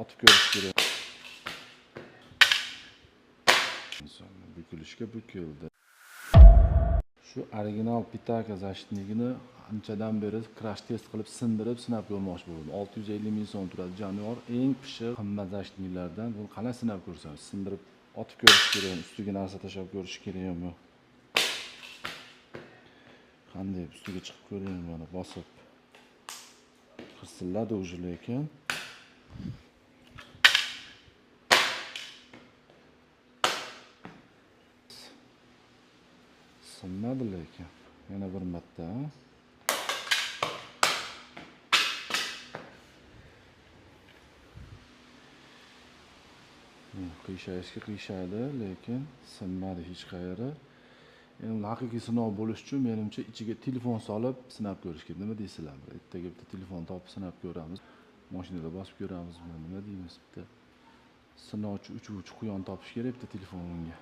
otib ko'rish kerak. Bukilishga bukildi. Shu original Pitaka zashitnigini anchadan beri crash test qilib sindirib sinab ko'rmoqchi bo'ldim. 650 ming so'm turadi. Joniyor eng pishiq qimmat zashitniklardan. Buni qanday sinab ko'rsam, sindirib otib ko'rish kerak, ustiga narsa tashlab ko'rish kerakmi? Qanday ustiga chiqib ko'ring, mana bosib. Qirsilladi уже lekin sinmadi lekin. Yana bir marta. Qiyshaydi, lekin sinmadi hech qayeri. Endi haqiqiy sinov bo'lish uchun menimcha ichiga telefon solib sinab ko'rish kerak. Nima deysizlar? Ertaga bitta telefon topib sinab ko'ramiz. Mashinada bosib ko'ramiz. Nima deymiz bitta sinovchi, uchuvchi quyon topish kerak bitta telefonga.